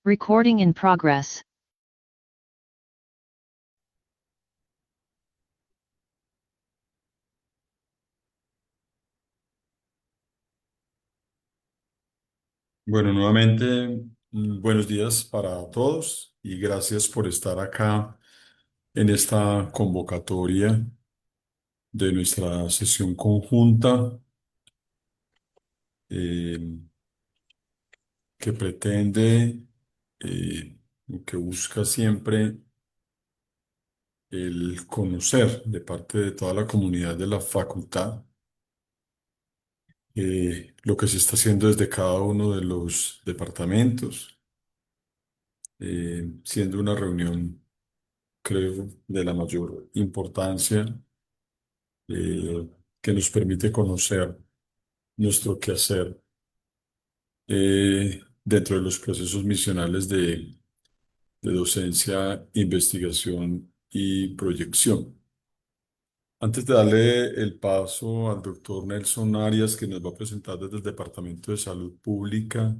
Recording in progress. Bueno, nuevamente, buenos días para todos y gracias por estar acá en esta convocatoria de nuestra sesión conjunta eh, que pretende, eh, que busca siempre el conocer de parte de toda la comunidad de la facultad lo que se está haciendo desde cada uno de los departamentos, siendo una reunión, creo, de la mayor importancia eh, que nos permite conocer nuestro quehacer dentro de los procesos misionales de docencia, investigación y proyección. Antes de darle el paso al doctor Nelson Arias, que nos va a presentar desde el Departamento de Salud Pública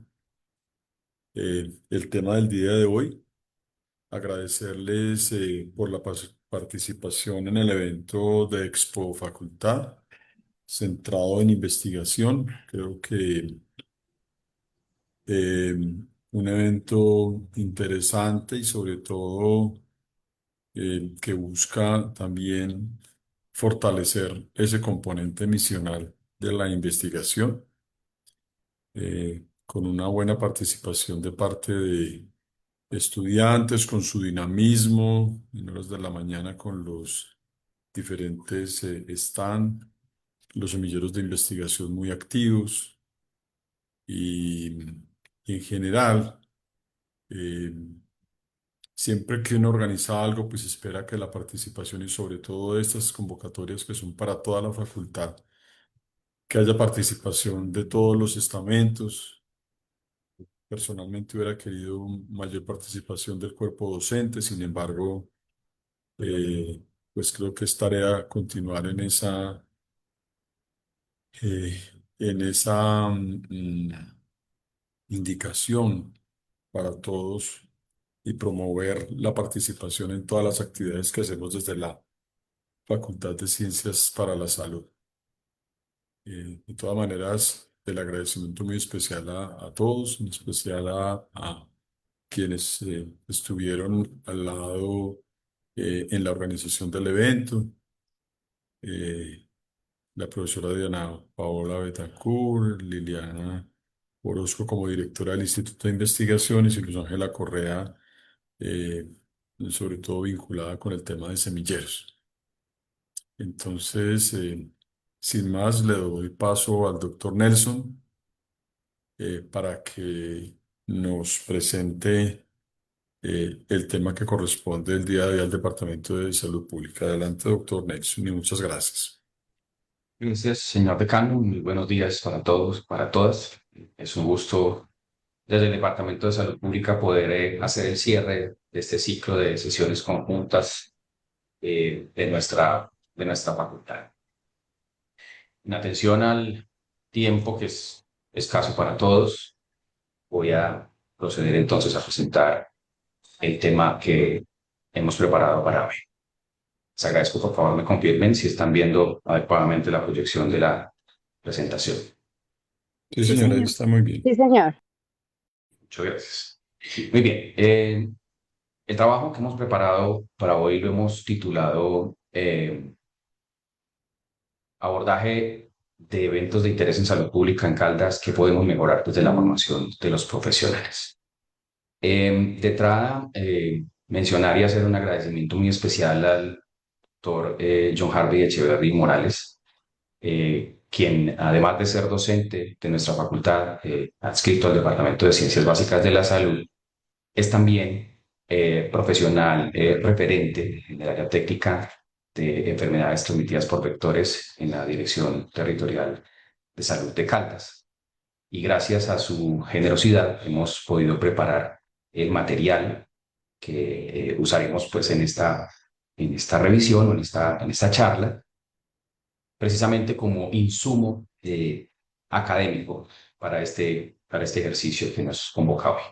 el tema del día de hoy, agradecerles por la participación en el evento de Expo Facultad centrado en investigación. Creo que eh, un evento interesante y sobre todo que busca también fortalecer ese componente misional de la investigación, con una buena participación de parte de estudiantes, con su dinamismo, en horas de la mañana con los diferentes stand, los semilleros de investigación muy activos y, y en general. eh, Siempre que uno organiza algo, pues espera que la participación y sobre todo estas convocatorias que son para toda la facultad, que haya participación de todos los estamentos. Personalmente hubiera querido mayor participación del cuerpo docente, sin embargo, eh, pues creo que es tarea continuar eh, en esa indicación para todos y promover la participación en todas las actividades que hacemos desde la Facultad de Ciencias para la Salud. De todas maneras, el agradecimiento muy especial a todos, en especial a quienes estuvieron al lado en la organización del evento, eh, la profesora Diana Paola Betancourt, Liliana Orozco como directora del Instituto de Investigaciones y Luz Ángela Correa, eh, sobre todo vinculada con el tema de semilleros. Entonces, sin más, le doy paso al doctor Nelson para que nos presente el tema que corresponde el día de hoy al Departamento de Salud Pública. Adelante, doctor Nelson, y muchas gracias. Gracias, señor decano. Muy buenos días para todos, para todas. Es un gusto desde el Departamento de Salud Pública poder hacer el cierre de este ciclo de sesiones conjuntas de nuestra facultad. En atención al tiempo que es escaso para todos, voy a proceder entonces a presentar el tema que hemos preparado para hoy. Les agradezco, por favor, me confirmen si están viendo adecuadamente la proyección de la presentación. Sí, Sí, señora, ahí señor. está muy bien. Sí, señor. Muchas gracias. Muy bien. El trabajo que hemos preparado para hoy lo hemos titulado Abordaje de eventos de interés en salud pública en Caldas que podemos mejorar desde la formación de los profesionales. De entrada, mencionar y hacer un agradecimiento muy especial al doctor John Harvey Echeverry Morales, quien, además de ser docente de nuestra facultad, adscrito al Departamento de Ciencias Básicas de la Salud, es también profesional referente en el área técnica de enfermedades transmitidas por vectores en la Dirección Territorial de Salud de Caldas. Y gracias a su generosidad hemos podido preparar el material que usaremos pues, en esta revisión o en esta charla, precisamente como insumo académico para este ejercicio que nos convoca hoy.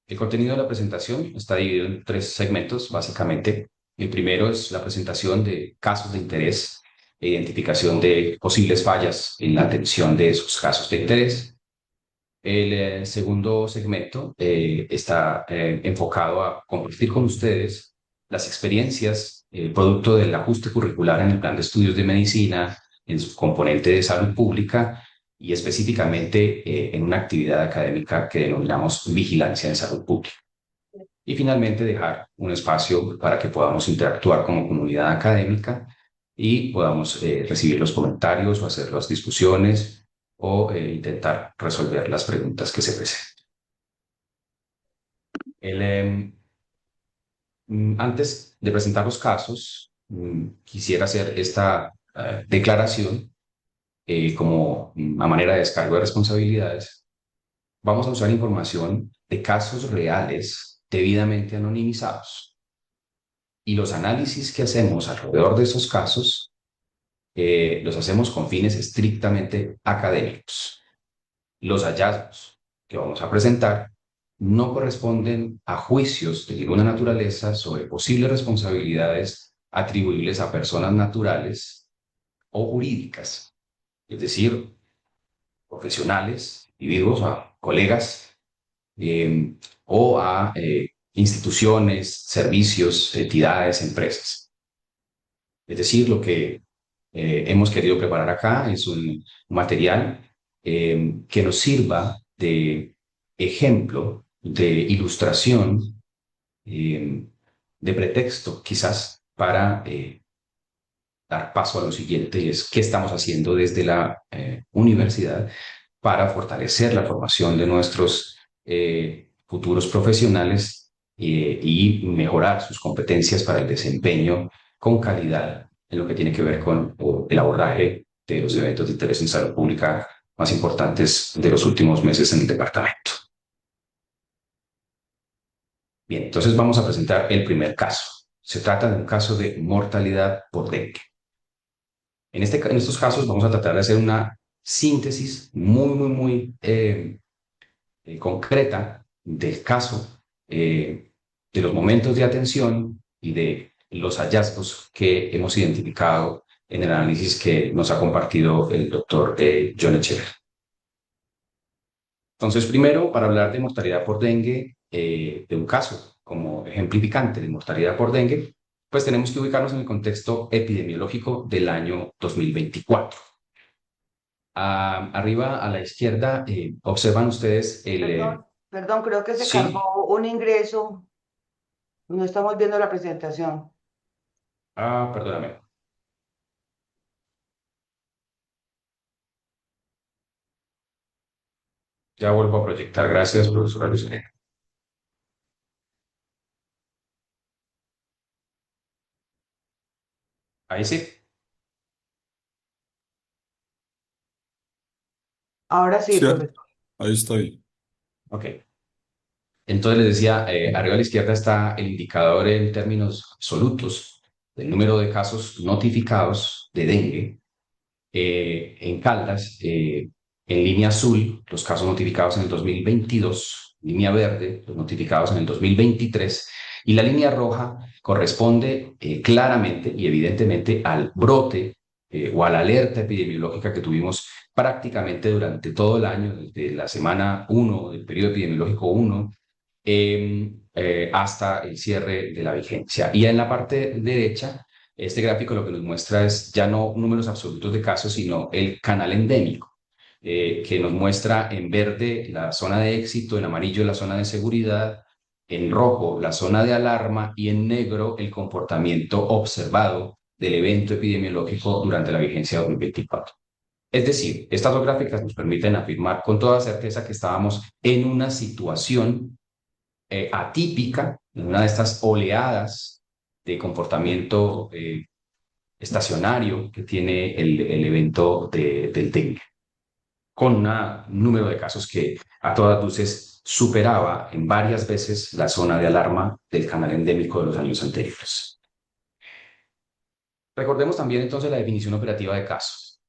El contenido de la presentación está dividido en tres segmentos, básicamente. El primero es la presentación de casos de interés e identificación de posibles fallas en la atención de esos casos de interés. El segundo segmento está enfocado a compartir con ustedes las experiencias producto del ajuste curricular en el plan de estudios de medicina, en su componente de salud pública y específicamente en una actividad académica que denominamos vigilancia en salud pública. Y finalmente dejar un espacio para que podamos interactuar como comunidad académica y podamos recibir los comentarios o hacer las discusiones o intentar resolver las preguntas que se presenten. Antes de presentar los casos, quisiera hacer esta declaración como a manera de descargo de responsabilidades. Vamos a usar información de casos reales debidamente anonimizados. Y los análisis que hacemos alrededor de esos casos los hacemos con fines estrictamente académicos. Los hallazgos que vamos a presentar no corresponden a juicios de ninguna naturaleza sobre posibles responsabilidades atribuibles a personas naturales o jurídicas, es decir, profesionales, individuos, a colegas o a instituciones, servicios, entidades, empresas. Es decir, lo que hemos querido preparar acá es un material que nos sirva de ejemplo, de ilustración, de pretexto quizás para dar paso a lo siguiente, y es qué estamos haciendo desde la universidad para fortalecer la formación de nuestros futuros profesionales y mejorar sus competencias para el desempeño con calidad en lo que tiene que ver con el abordaje de los eventos de interés en salud pública más importantes de los últimos meses en el departamento. Bien, entonces vamos a presentar el primer caso. Se trata de un caso de mortalidad por dengue. En estos casos vamos a tratar de hacer una síntesis muy concreta del caso, de los momentos de atención y de los hallazgos que hemos identificado en el análisis que nos ha compartido el doctor John Echever. Entonces, primero, para hablar de mortalidad por dengue, de un caso como ejemplificante de mortalidad por dengue, pues tenemos que ubicarnos en el contexto epidemiológico del año 2024. Arriba a la izquierda, observan ustedes Perdón, creo que se sí, cargó un ingreso. No estamos viendo la presentación. perdóname, ya vuelvo a proyectar, gracias, profesora Luis. Ahí sí, Ahora sí, Sí, profesor. ahí está bien. ok. Entonces les decía, arriba a la izquierda está el indicador en términos absolutos del número de casos notificados de dengue en Caldas, en línea azul, los casos notificados en el 2022, línea verde, los notificados en el 2023, y la línea roja corresponde claramente y evidentemente al brote o a la alerta epidemiológica que tuvimos prácticamente durante todo el año, desde la semana 1 del periodo epidemiológico 1 hasta el cierre de la vigencia. Y en la parte derecha, este gráfico lo que nos muestra es ya no números absolutos de casos, sino el canal endémico, que nos muestra en verde la zona de éxito, en amarillo la zona de seguridad, en rojo la zona de alarma y en negro el comportamiento observado del evento epidemiológico durante la vigencia 2024. Es decir, estas dos gráficas nos permiten afirmar con toda certeza que estábamos en una situación atípica, en una de estas oleadas de comportamiento estacionario que tiene el evento del dengue, con un número de casos que a todas luces superaba en varias veces la zona de alarma del canal endémico de los años anteriores. Recordemos también entonces la definición operativa de casos.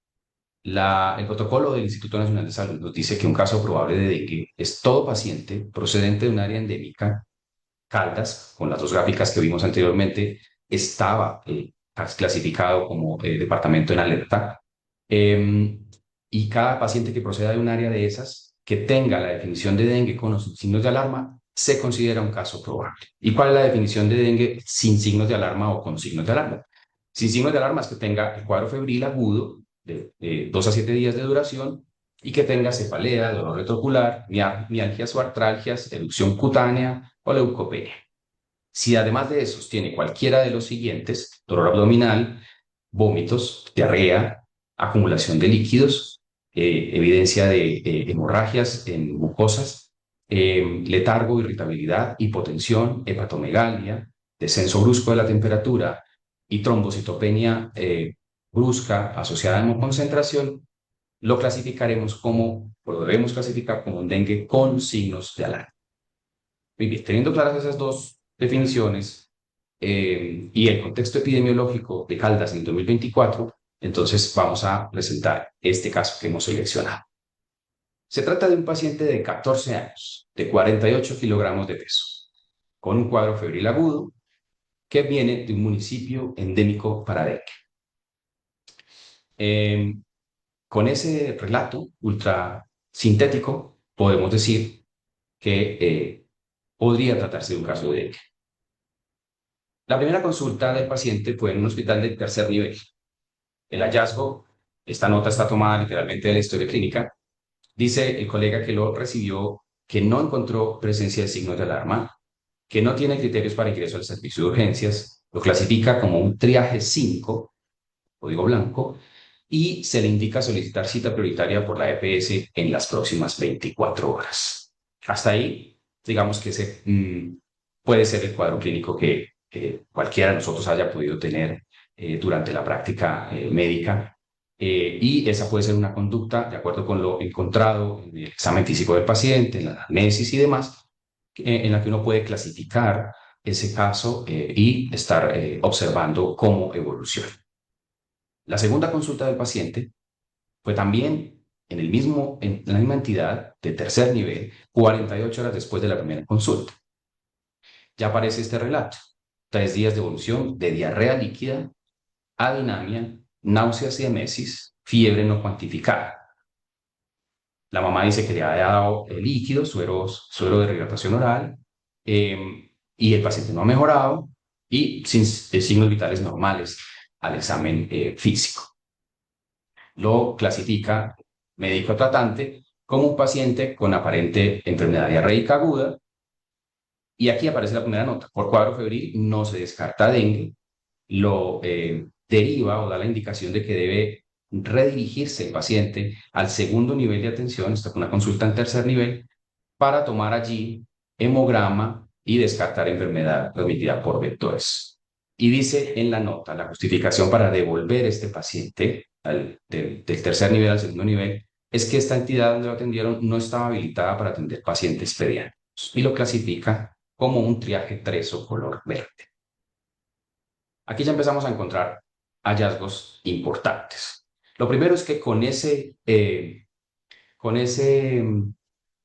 El protocolo del Instituto Nacional de Salud nos dice que un caso probable de dengue es todo paciente procedente de un área endémica. Caldas, con las dos gráficas que vimos anteriormente, estaba clasificado como departamento en alerta. Y cada paciente que proceda de un área de esas, que tenga la definición de dengue con los signos de alarma, se considera un caso probable. ¿Y cuál es la definición de dengue sin signos de alarma o con signos de alarma? Sin signos de alarma es que tenga el cuadro febril agudo de 2 a 7 días de duración y que tenga cefalea, dolor retrocular, mialgias o artralgias, erupción cutánea o leucopenia. Si además de esos tiene cualquiera de los siguientes, dolor abdominal, vómitos, diarrea, acumulación de líquidos, evidencia de hemorragias en mucosas, letargo, irritabilidad, hipotensión, hepatomegalia, descenso brusco de la temperatura y trombocitopenia brusca asociada a hemoconcentración, lo clasificaremos como, o lo debemos clasificar como un dengue con signos de alarma. Muy bien, teniendo claras esas dos definiciones y el contexto epidemiológico de Caldas en el 2024, entonces vamos a presentar este caso que hemos seleccionado. Se trata de un paciente de 14 años, de 48 kilogramos de peso, con un cuadro febril agudo que viene de un municipio endémico para dengue. Con ese relato ultra sintético, podemos decir que podría tratarse de un caso de dengue. La primera consulta del paciente fue en un hospital de tercer nivel. El hallazgo, esta nota está tomada literalmente de la historia clínica, dice el colega que lo recibió que no encontró presencia de signos de alarma, que no tiene criterios para ingreso al servicio de urgencias, lo clasifica como un triaje 5, código blanco, y se le indica solicitar cita prioritaria por la EPS en las próximas 24 horas. Hasta ahí, digamos que ese puede ser el cuadro clínico que cualquiera de nosotros haya podido tener durante la práctica médica. Y esa puede ser una conducta, de acuerdo con lo encontrado en el examen físico del paciente, en la anamnesis y demás, en la que uno puede clasificar ese caso y estar observando cómo evoluciona. La segunda consulta del paciente fue también en la misma entidad de tercer nivel, 48 horas después de la primera consulta. Ya aparece este relato: 3 días de evolución de diarrea líquida, adinamia, náuseas y emesis, fiebre no cuantificada. La mamá dice que le ha dado líquido, suero de rehidratación oral, y el paciente no ha mejorado y sin signos vitales normales al examen físico. Lo clasifica médico tratante como un paciente con aparente enfermedad diarreica aguda. Y aquí aparece la primera nota: por cuadro febril no se descarta dengue, lo deriva o da la indicación de que debe redirigirse el paciente al segundo nivel de atención, esta es una consulta en tercer nivel, para tomar allí hemograma y descartar enfermedad transmitida por vectores. Y dice en la nota, la justificación para devolver este paciente del tercer nivel al segundo nivel es que esta entidad donde lo atendieron no estaba habilitada para atender pacientes pediátricos y lo clasifica como un triaje 3 o color verde. Aquí ya empezamos a encontrar hallazgos importantes. Lo primero es que con ese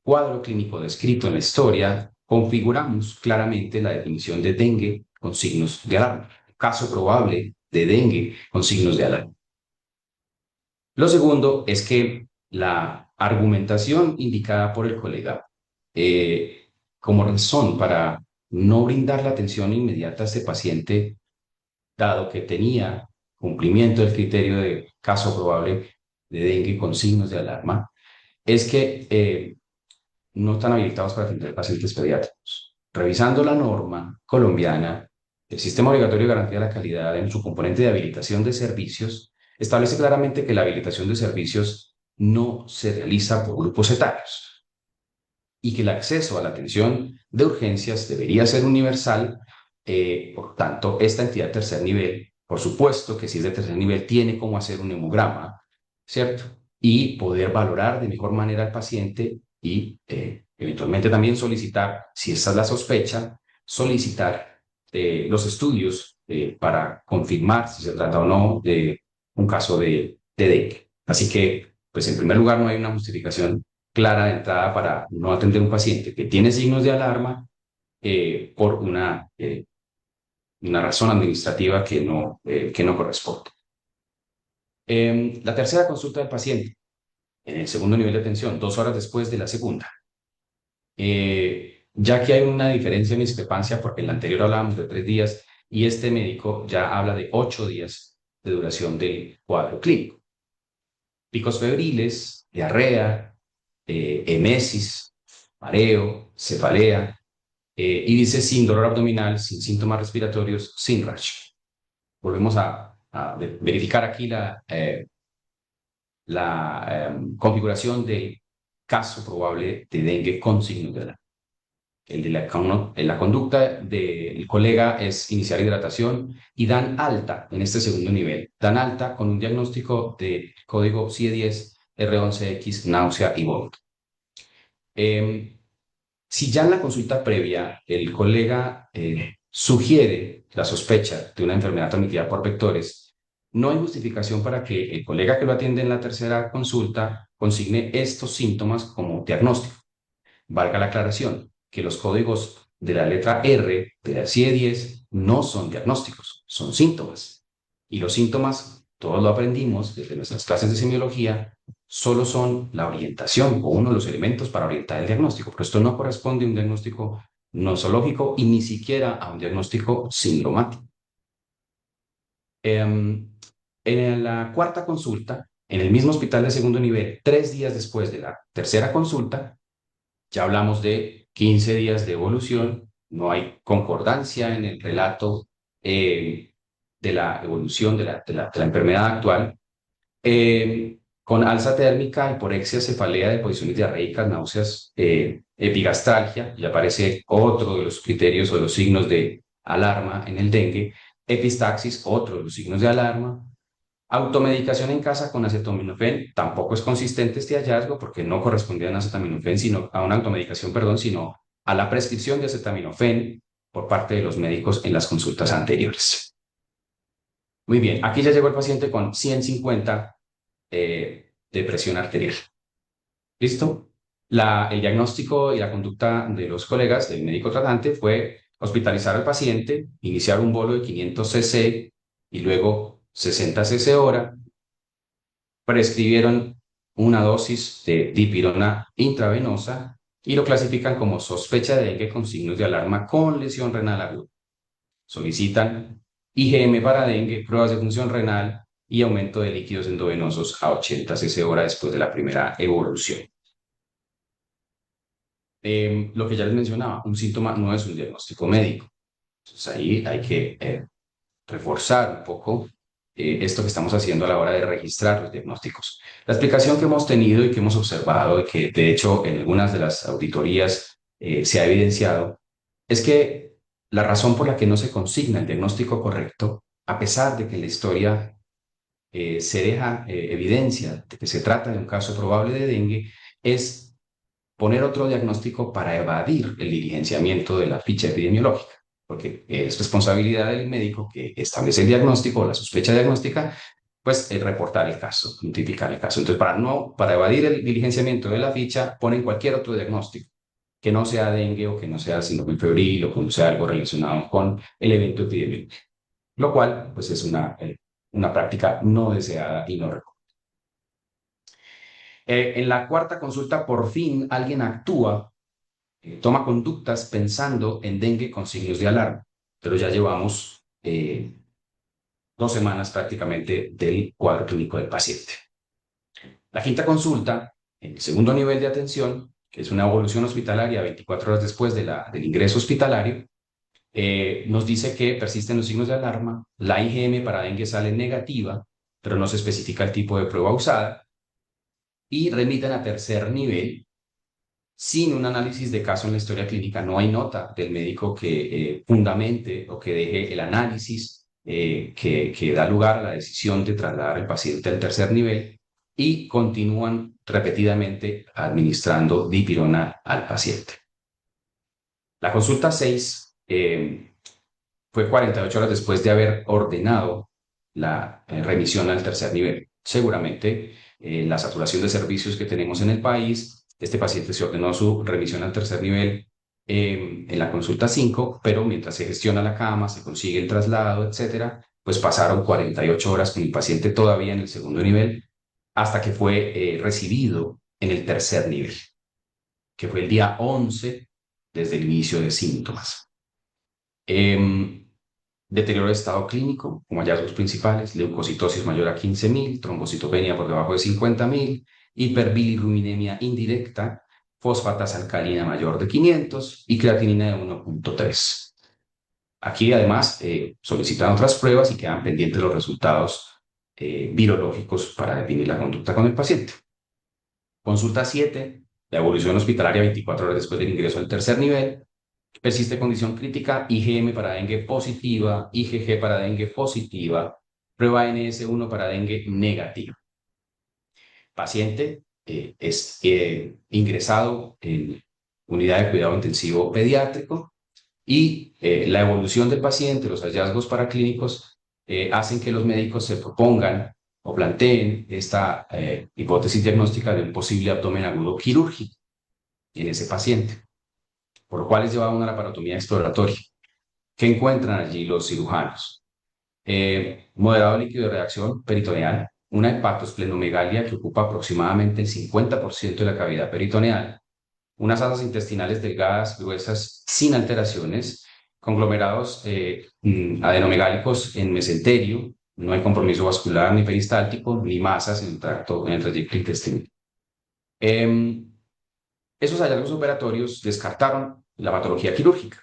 cuadro clínico descrito en la historia, configuramos claramente la definición de dengue con signos de alarma, caso probable de dengue con signos de alarma. Lo segundo es que la argumentación indicada por el colega como razón para no brindar la atención inmediata a este paciente, dado que tenía cumplimiento del criterio de caso probable de dengue con signos de alarma, es que no están habilitados para atender pacientes pediátricos. Revisando la norma colombiana, el Sistema Obligatorio de Garantía de la Calidad, en su componente de habilitación de servicios, establece claramente que la habilitación de servicios no se realiza por grupos etarios y que el acceso a la atención de urgencias debería ser universal. Por tanto, esta entidad de tercer nivel, por supuesto que si es de tercer nivel, tiene cómo hacer un hemograma, ¿cierto? Y poder valorar de mejor manera al paciente y eventualmente también solicitar, si esa es la sospecha, solicitar los estudios para confirmar si se trata o no de un caso de dengue. Así que, pues en primer lugar, no hay una justificación clara de entrada para no atender a un paciente que tiene signos de alarma por una razón administrativa que no corresponde. La tercera consulta del paciente, en el segundo nivel de atención, 2 horas después de la segunda. Ya que hay una diferencia, una discrepancia, porque en la anterior hablábamos de 3 días y este médico ya habla de 8 días de duración del cuadro clínico. Picos febriles, diarrea, emesis, mareo, cefalea, y dice sin dolor abdominal, sin síntomas respiratorios, sin rash. Volvemos a verificar aquí la configuración del caso probable de dengue con signos de alarma. La conducta del colega es iniciar hidratación y dan alta en este segundo nivel. Dan alta con un diagnóstico de código CIE10, R11X, náusea y vómito. Si ya en la consulta previa el colega sugiere la sospecha de una enfermedad transmitida por vectores, no hay justificación para que el colega que lo atiende en la tercera consulta consigne estos síntomas como diagnóstico. Valga la aclaración que los códigos de la letra R de la CIE10 no son diagnósticos, son síntomas. Y los síntomas, todos lo aprendimos desde nuestras clases de semiología, solo son la orientación o uno de los elementos para orientar el diagnóstico, pero esto no corresponde a un diagnóstico nosológico y ni siquiera a un diagnóstico sindromático. En la cuarta consulta, en el mismo hospital de segundo nivel, 3 días después de la tercera consulta, ya hablamos de 15 días de evolución, no hay concordancia en el relato de la evolución de la enfermedad actual, con alza térmica, hiporexia, cefalea, deposiciones diarreicas, náuseas, epigastralgia, y aparece otro de los criterios o de los signos de alarma en el dengue, epistaxis, otro de los signos de alarma. Automedicación en casa con acetaminofén, tampoco es consistente este hallazgo porque no correspondía a un acetaminofén, sino a una automedicación, perdón, sino a la prescripción de acetaminofén por parte de los médicos en las consultas anteriores. Muy bien, aquí ya llegó el paciente con 150 de presión arterial. ¿Listo? El diagnóstico y la conducta de los colegas del médico tratante fue hospitalizar al paciente, iniciar un bolo de 500 cc y luego 60 cc hora. Prescribieron una dosis de dipirona intravenosa y lo clasifican como sospecha de dengue con signos de alarma con lesión renal aguda. Solicitan IgM para dengue, pruebas de función renal y aumento de líquidos endovenosos a 80 cc hora después de la primera evolución. Lo que ya les mencionaba, un síntoma no es un diagnóstico médico. Entonces ahí hay que reforzar un poco esto que estamos haciendo a la hora de registrar los diagnósticos. La explicación que hemos tenido y que hemos observado, y que de hecho en algunas de las auditorías se ha evidenciado, es que la razón por la que no se consigna el diagnóstico correcto, a pesar de que en la historia se deja evidencia de que se trata de un caso probable de dengue, es poner otro diagnóstico para evadir el diligenciamiento de la ficha epidemiológica, porque es responsabilidad del médico que establece el diagnóstico o la sospecha diagnóstica, pues reportar el caso, notificar el caso. Entonces, para evadir el diligenciamiento de la ficha, ponen cualquier otro diagnóstico, que no sea dengue o que no sea síndrome febril o que no sea algo relacionado con el evento epidemiológico, lo cual pues es una práctica no deseada y no recomendada. En la cuarta consulta, por fin alguien actúa, toma conductas pensando en dengue con signos de alarma, pero ya llevamos 2 semanas prácticamente del cuadro clínico del paciente. La quinta consulta, en el segundo nivel de atención, que es una evolución hospitalaria 24 horas después del ingreso hospitalario, nos dice que persisten los signos de alarma, la IgM para dengue sale negativa, pero no se especifica el tipo de prueba usada, y remiten a tercer nivel sin un análisis de caso en la historia clínica. No hay nota del médico que fundamente o que deje el análisis que da lugar a la decisión de trasladar al paciente al tercer nivel, y continúan repetidamente administrando dipirona al paciente. La consulta 6 fue 48 horas después de haber ordenado la remisión al tercer nivel. Seguramente la saturación de servicios que tenemos en el país. Este paciente se ordenó su remisión al tercer nivel en la consulta 5, pero mientras se gestiona la cama, se consigue el traslado, etcétera, pues pasaron 48 horas con el paciente todavía en el segundo nivel hasta que fue recibido en el tercer nivel, que fue el día 11 desde el inicio de síntomas. Deterioro de estado clínico, como hallazgos principales: leucocitosis mayor a 15.000, trombocitopenia por debajo de 50.000, hiperbilirubinemia indirecta, fosfatasa alcalina mayor de 500 y creatinina de 1.3. Aquí además solicitan otras pruebas y quedan pendientes los resultados virológicos para definir la conducta con el paciente. Consulta 7, la evolución hospitalaria 24 horas después del ingreso al tercer nivel. Persiste condición crítica, IgM para dengue positiva, IgG para dengue positiva, prueba NS1 para dengue negativa. Paciente es ingresado en unidad de cuidado intensivo pediátrico y la evolución del paciente, los hallazgos paraclínicos hacen que los médicos se propongan o planteen esta hipótesis diagnóstica de un posible abdomen agudo quirúrgico en ese paciente, por lo cual les llevaban a la laparotomía exploratoria. ¿Qué encuentran allí los cirujanos? Moderado líquido de reacción peritoneal, una hepatosplenomegalia que ocupa aproximadamente el 50% de la cavidad peritoneal, unas asas intestinales delgadas, gruesas, sin alteraciones, conglomerados adenomegálicos en mesenterio, no hay compromiso vascular ni peristáltico, ni masas en el trayecto intestinal. Esos hallazgos operatorios descartaron la patología quirúrgica.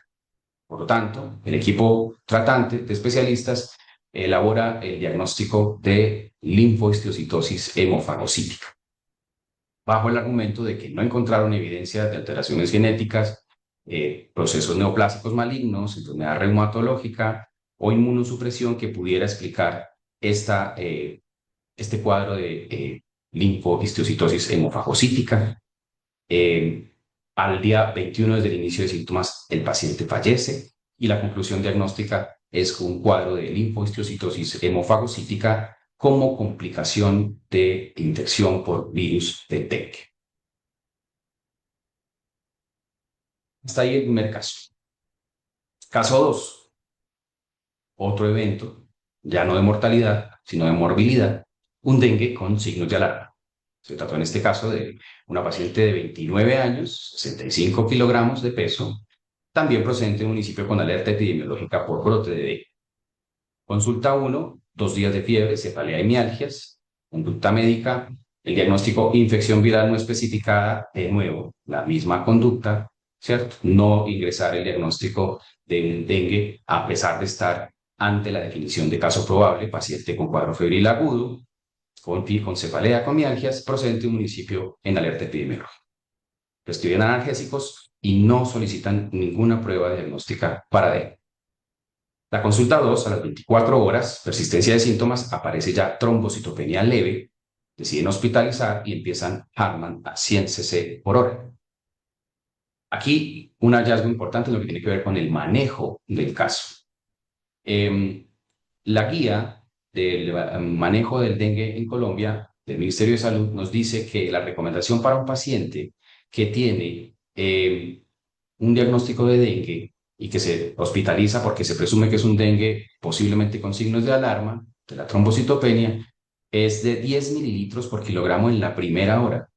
Por lo tanto, el equipo tratante de especialistas elabora el diagnóstico de linfohistiocytosis hemofagocítica, bajo el argumento de que no encontraron evidencia de alteraciones genéticas, procesos neoplásicos malignos, enfermedad reumatológica o inmunosupresión que pudiera explicar este cuadro de linfohistiocytosis hemofagocítica. Al día 21 desde el inicio de síntomas, el paciente fallece y la conclusión diagnóstica es un cuadro de linfohistiocytosis hemofagocítica como complicación de infección por virus de dengue. Hasta ahí el primer caso. Caso 2, otro evento, ya no de mortalidad, sino de morbilidad, un dengue con signos de alarma. Se trató en este caso de una paciente de 29 años, 65 kilogramos de peso, también procedente de un municipio con alerta epidemiológica por brote de dengue. Consulta 1, 2 días de fiebre, cefalea y mialgias. Conducta médica, el diagnóstico infección viral no especificada, de nuevo, la misma conducta, ¿cierto? No ingresar el diagnóstico de dengue a pesar de estar ante la definición de caso probable, paciente con cuadro febril agudo, con cefalea con mialgias, procedente de un municipio en alerta epidemiológica. Prescriben analgésicos y no solicitan ninguna prueba diagnóstica para dengue. La consulta 2, a las 24 horas, persistencia de síntomas, aparece ya trombocitopenia leve, deciden hospitalizar y empiezan Hartmann a 100 cc por hora. Aquí un hallazgo importante en lo que tiene que ver con el manejo del caso. La guía del manejo del dengue en Colombia, del Ministerio de Salud, nos dice que la recomendación para un paciente que tiene un diagnóstico de dengue y que se hospitaliza porque se presume que es un dengue posiblemente con signos de alarma, de la trombocitopenia, es de 10 mililitros por kilogramo en la primera hora.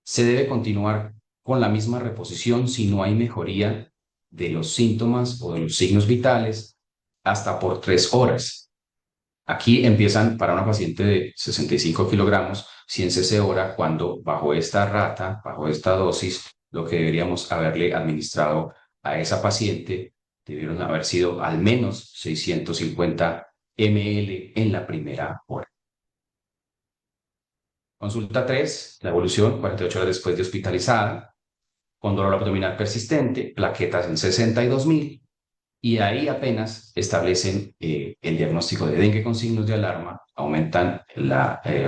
Se debe continuar con la misma reposición si no hay mejoría de los síntomas o de los signos vitales hasta por 3 horas. Aquí empiezan para una paciente de 65 kilogramos, 100 cc hora, cuando bajo esta rata, bajo esta dosis, lo que deberíamos haberle administrado a esa paciente debieron haber sido al menos 650 ml en la primera hora. Consulta 3, la evolución 48 horas después de hospitalizada, con dolor abdominal persistente, plaquetas en 62.000, y ahí apenas establecen el diagnóstico de dengue con signos de alarma, aumentan el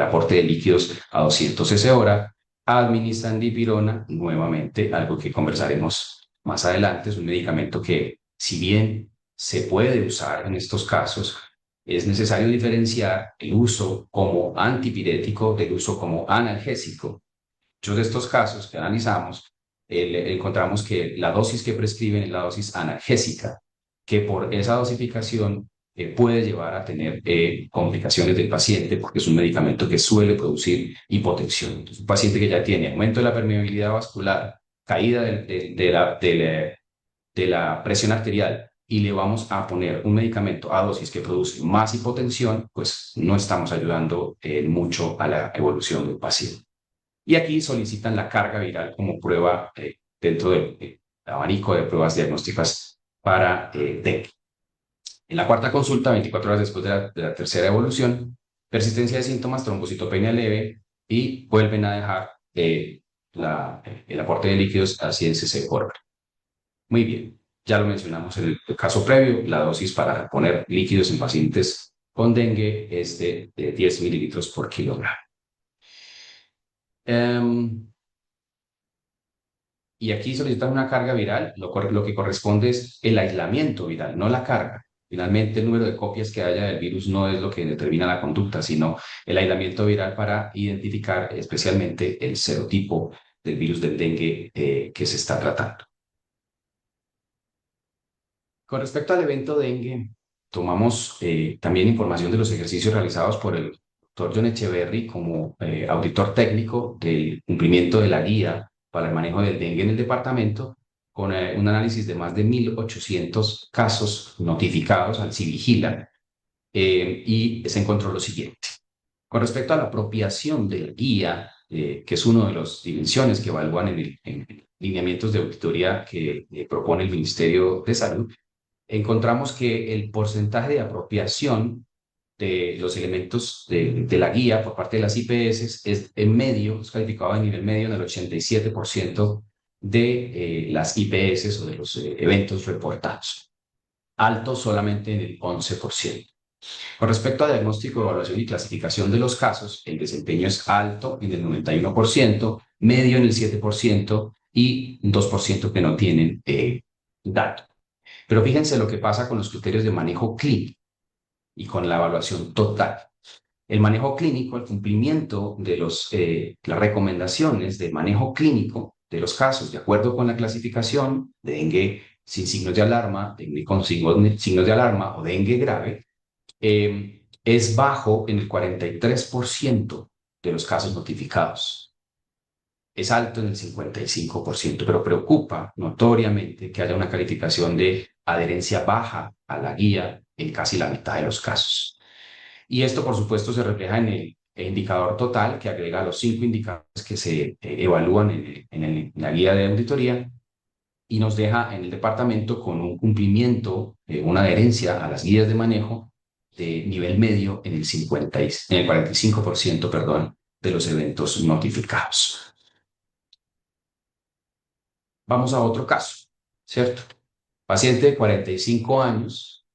aporte de líquidos a 200 cc hora, administran dipirona, nuevamente, algo que conversaremos más adelante, es un medicamento que, si bien se puede usar en estos casos, es necesario diferenciar el uso como antipirético del uso como analgésico. Muchos de estos casos que analizamos, encontramos que la dosis que prescriben es la dosis analgésica, que por esa dosificación puede llevar a tener complicaciones del paciente porque es un medicamento que suele producir hipotensión. Entonces, un paciente que ya tiene aumento de la permeabilidad vascular, caída de la presión arterial y le vamos a poner un medicamento a dosis que produce más hipotensión, pues no estamos ayudando mucho a la evolución del paciente. Y aquí solicitan la carga viral como prueba dentro del abanico de pruebas diagnósticas para dengue. En la cuarta consulta, 24 horas después de la tercera evolución, persistencia de síntomas, trombocitopenia leve y vuelven a dejar el aporte de líquidos a 100 cc por hora. Muy bien, ya lo mencionamos en el caso previo, la dosis para poner líquidos en pacientes con dengue es de 10 mililitros por kilogramo. Y aquí solicitan una carga viral, lo que corresponde es el aislamiento viral, no la carga. Finalmente, el número de copias que haya del virus no es lo que determina la conducta, sino el aislamiento viral para identificar especialmente el serotipo del virus del dengue que se está tratando. Con respecto al evento dengue, tomamos también información de los ejercicios realizados por el doctor John Echeverry como auditor técnico del cumplimiento de la guía para el manejo del dengue en el departamento, con un análisis de más de 1.800 casos notificados al CIVIGILA, y se encontró lo siguiente. Con respecto a la apropiación de la guía, que es una de las dimensiones que evalúan en lineamientos de auditoría que propone el Ministerio de Salud, encontramos que el porcentaje de apropiación de los elementos de la guía por parte de las IPS es en medio, es calificado a nivel medio en el 87% de las IPS o de los eventos reportados. Alto solamente en el 11%. Con respecto a diagnóstico, evaluación y clasificación de los casos, el desempeño es alto en el 91%, medio en el 7% y 2% que no tienen dato. Pero fíjense lo que pasa con los criterios de manejo clínico y con la evaluación total. El manejo clínico, el cumplimiento de las recomendaciones del manejo clínico de los casos, de acuerdo con la clasificación de dengue sin signos de alarma, dengue con signos de alarma o dengue grave, es bajo en el 43% de los casos notificados. Es alto en el 55%, pero preocupa notoriamente que haya una calificación de adherencia baja a la guía en casi la mitad de los casos. Y esto, por supuesto, se refleja en el indicador total, que agrega los 5 indicadores que se evalúan en la guía de auditoría y nos deja en el departamento con un cumplimiento, una adherencia a las guías de manejo de nivel medio en el 45%, perdón, de los eventos notificados. Vamos a otro caso, ¿cierto? Paciente de 45 años,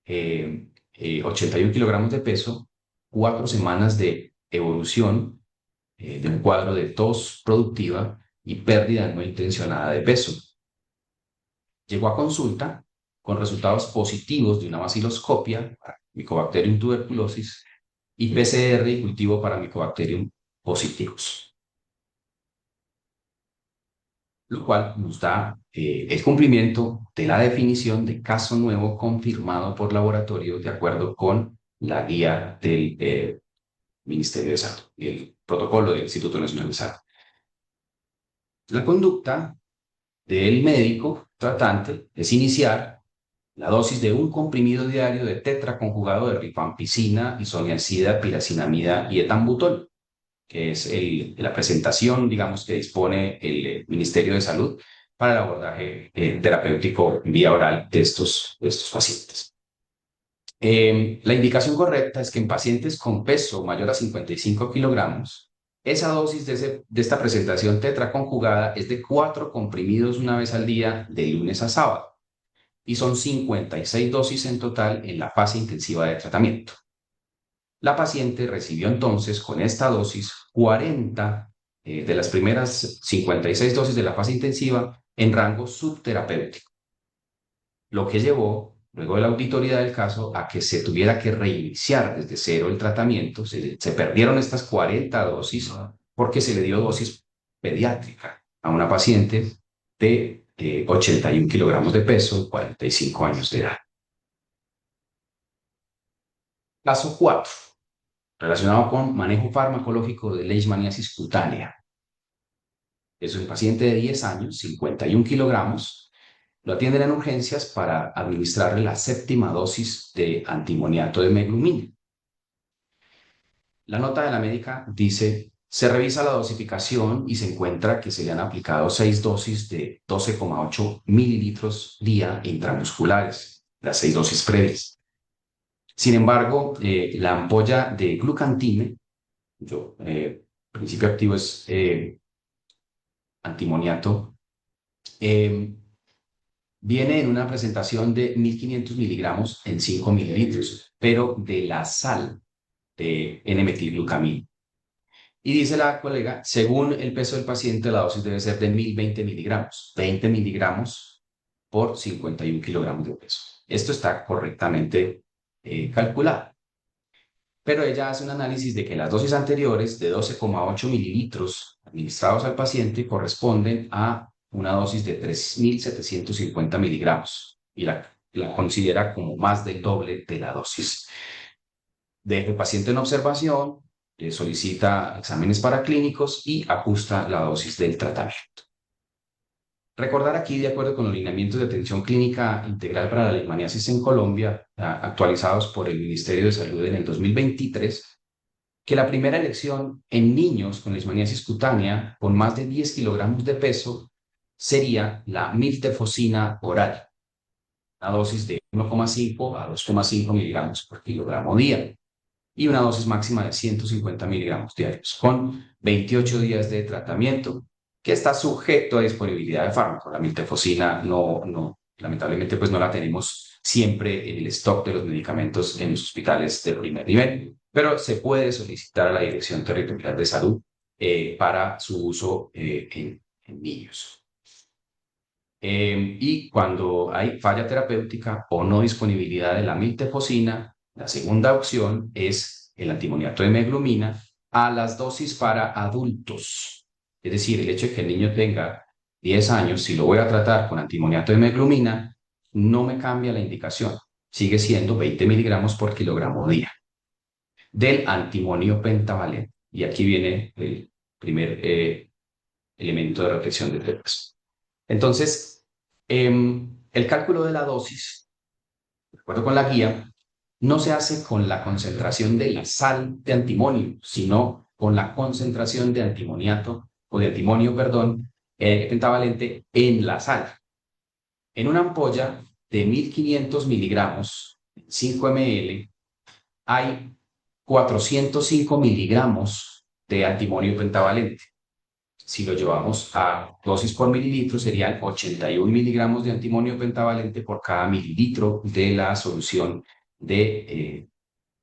81 kilogramos de peso, 4 semanas de evolución de un cuadro de tos productiva y pérdida no intencionada de peso. Llegó a consulta con resultados positivos de una baciloscopia para Mycobacterium tuberculosis y PCR y cultivo para Mycobacterium positivos, lo cual nos da el cumplimiento de la definición de caso nuevo confirmado por laboratorio de acuerdo con la guía del Ministerio de Salud y el protocolo del Instituto Nacional de Salud. La conducta del médico tratante es iniciar la dosis de un comprimido diario de tetraconjugado de rifampicina, isoniazida, piracinamida y etambutol, que es la presentación, digamos, que dispone el Ministerio de Salud para el abordaje terapéutico vía oral de estos pacientes. La indicación correcta es que en pacientes con peso mayor a 55 kilogramos, esa dosis de esta presentación tetraconjugada es de 4 comprimidos una vez al día de lunes a sábado y son 56 dosis en total en la fase intensiva de tratamiento. La paciente recibió entonces con esta dosis 40 de las primeras 56 dosis de la fase intensiva en rango subterapéutico, lo que llevó luego de la auditoría del caso, a que se tuviera que reiniciar desde cero el tratamiento. Se perdieron estas 40 dosis porque se le dio dosis pediátrica a una paciente de 81 kilogramos de peso, 45 años de edad. Caso 4, relacionado con manejo farmacológico de leishmaniasis cutánea. Es un paciente de 10 años, 51 kilogramos. Lo atienden en urgencias para administrarle la 7ª dosis de antimoniato de meglumina. La nota de la médica dice: se revisa la dosificación y se encuentra que se le han aplicado 6 dosis de 12,8 mililitros día intramusculares, las 6 dosis previas. Sin embargo, la ampolla de glucantime, principio activo es antimoniato, viene en una presentación de 1500 miligramos en 5 mililitros, pero de la sal de N-metilglucamina. Y dice la colega, según el peso del paciente, la dosis debe ser de 1020 miligramos, 20 miligramos por 51 kilogramos de peso. Esto está correctamente calculado. Pero ella hace un análisis de que las dosis anteriores de 12,8 mililitros administrados al paciente corresponden a una dosis de 3.750 miligramos y la considera como más del doble de la dosis. Deja el paciente en observación, le solicita exámenes paraclínicos y ajusta la dosis del tratamiento. Recordar aquí, de acuerdo con los lineamientos de atención clínica integral para la leishmaniasis en Colombia, actualizados por el Ministerio de Salud en el 2023, que la primera elección en niños con leishmaniasis cutánea con más de 10 kilogramos de peso sería la miltefosina oral, una dosis de 1,5 a 2,5 miligramos por kilogramo día y una dosis máxima de 150 miligramos diarios, con 28 días de tratamiento, que está sujeto a disponibilidad de fármaco. La miltefosina lamentablemente pues no la tenemos siempre en el stock de los medicamentos en los hospitales de primer nivel, pero se puede solicitar a la Dirección Territorial de Salud para su uso en niños. Y cuando hay falla terapéutica o no disponibilidad de la miltefosina, la segunda opción es el antimoniato de meglumina a las dosis para adultos. Es decir, el hecho de que el niño tenga 10 años, si lo voy a tratar con antimoniato de meglumina, no me cambia la indicación. Sigue siendo 20 miligramos por kilogramo día del antimonio pentavalente. Y aquí viene el primer elemento de reflexión de texto. Entonces, el cálculo de la dosis, de acuerdo con la guía, no se hace con la concentración de la sal de antimonio, sino con la concentración de antimoniato o de antimonio, pentavalente en la sal. En una ampolla de 1500 miligramos, 5 ml, hay 405 miligramos de antimonio pentavalente. Si lo llevamos a dosis por mililitro, serían 81 miligramos de antimonio pentavalente por cada mililitro de la solución de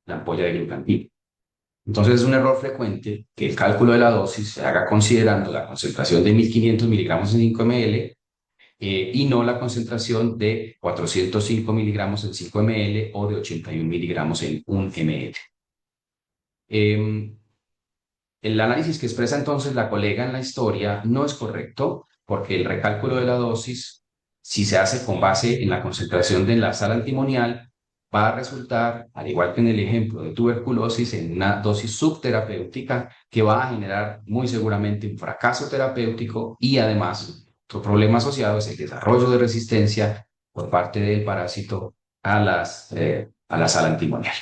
la ampolla de glucantime. Entonces es un error frecuente que el cálculo de la dosis se haga considerando la concentración de 1500 miligramos en 5 ml y no la concentración de 405 miligramos en 5 ml o de 81 miligramos en 1 ml. El análisis que expresa entonces la colega en la historia no es correcto porque el recálculo de la dosis, si se hace con base en la concentración de la sal antimonial, va a resultar, al igual que en el ejemplo de tuberculosis, en una dosis subterapéutica que va a generar muy seguramente un fracaso terapéutico y además otro problema asociado es el desarrollo de resistencia por parte del parásito a la sal antimonial.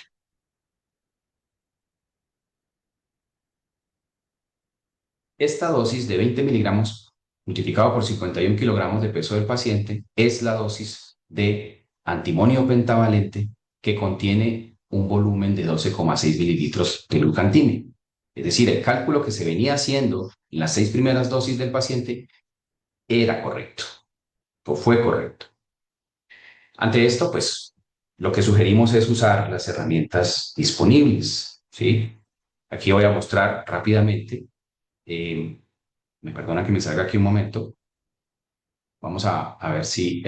Esta dosis de 20 miligramos multiplicado por 51 kilogramos de peso del paciente es la dosis de antimonio pentavalente que contiene un volumen de 12,6 mililitros de glucantime. Es decir, el cálculo que se venía haciendo en las 6 primeras dosis del paciente era correcto o fue correcto. Ante esto, pues, lo que sugerimos es usar las herramientas disponibles, ¿sí? Aquí voy a mostrar rápidamente. Me perdona que me salga aquí un momento. Vamos a ver si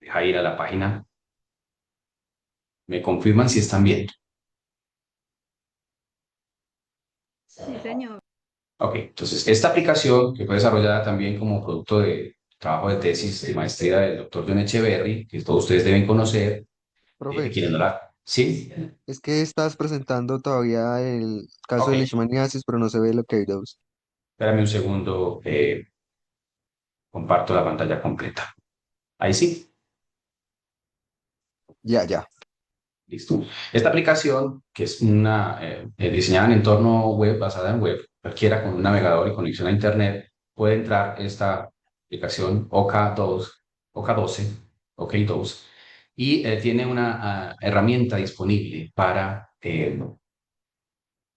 Deja ir a la página. Me confirman si están viendo. Sí, señor. Ok, entonces esta aplicación que fue desarrollada también como producto de trabajo de tesis de maestría del doctor John Echeverry, que todos ustedes deben conocer, Profe, quienes no la... Sí, es que estás presentando todavía el caso ok, de leishmaniasis, pero no se ve lo que hay dos. espérame un segundo, comparto la pantalla completa. Ahí sí. Ya, ya. Listo. Esta aplicación, que es una diseñada en entorno web, basada en web, cualquiera con un navegador y conexión a Internet, puede entrar esta aplicación OK2, OK12, OK2, y tiene una herramienta disponible para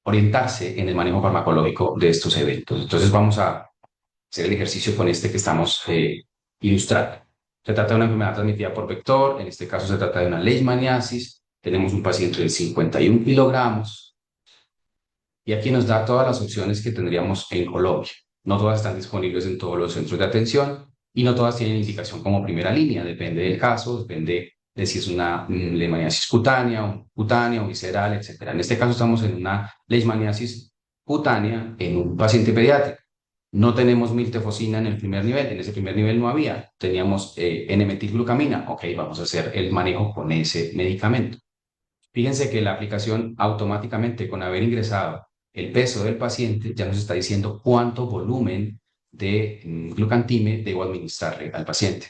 orientarse en el manejo farmacológico de estos eventos. Entonces vamos a hacer el ejercicio con este que estamos ilustrando. Se trata de una enfermedad transmitida por vector, en este caso se trata de una leishmaniasis. Tenemos un paciente de 51 kilogramos y aquí nos da todas las opciones que tendríamos en Colombia. No todas están disponibles en todos los centros de atención y no todas tienen indicación como primera línea, depende del caso, depende de si es una leishmaniasis cutánea o visceral, etc. En este caso estamos en una leishmaniasis cutánea en un paciente pediátrico. No tenemos miltefosina en el primer nivel, en ese primer nivel no había, teníamos N-metilglucamina, ok, vamos a hacer el manejo con ese medicamento. Fíjense que la aplicación automáticamente, con haber ingresado el peso del paciente, ya nos está diciendo cuánto volumen de glucantime debo administrarle al paciente.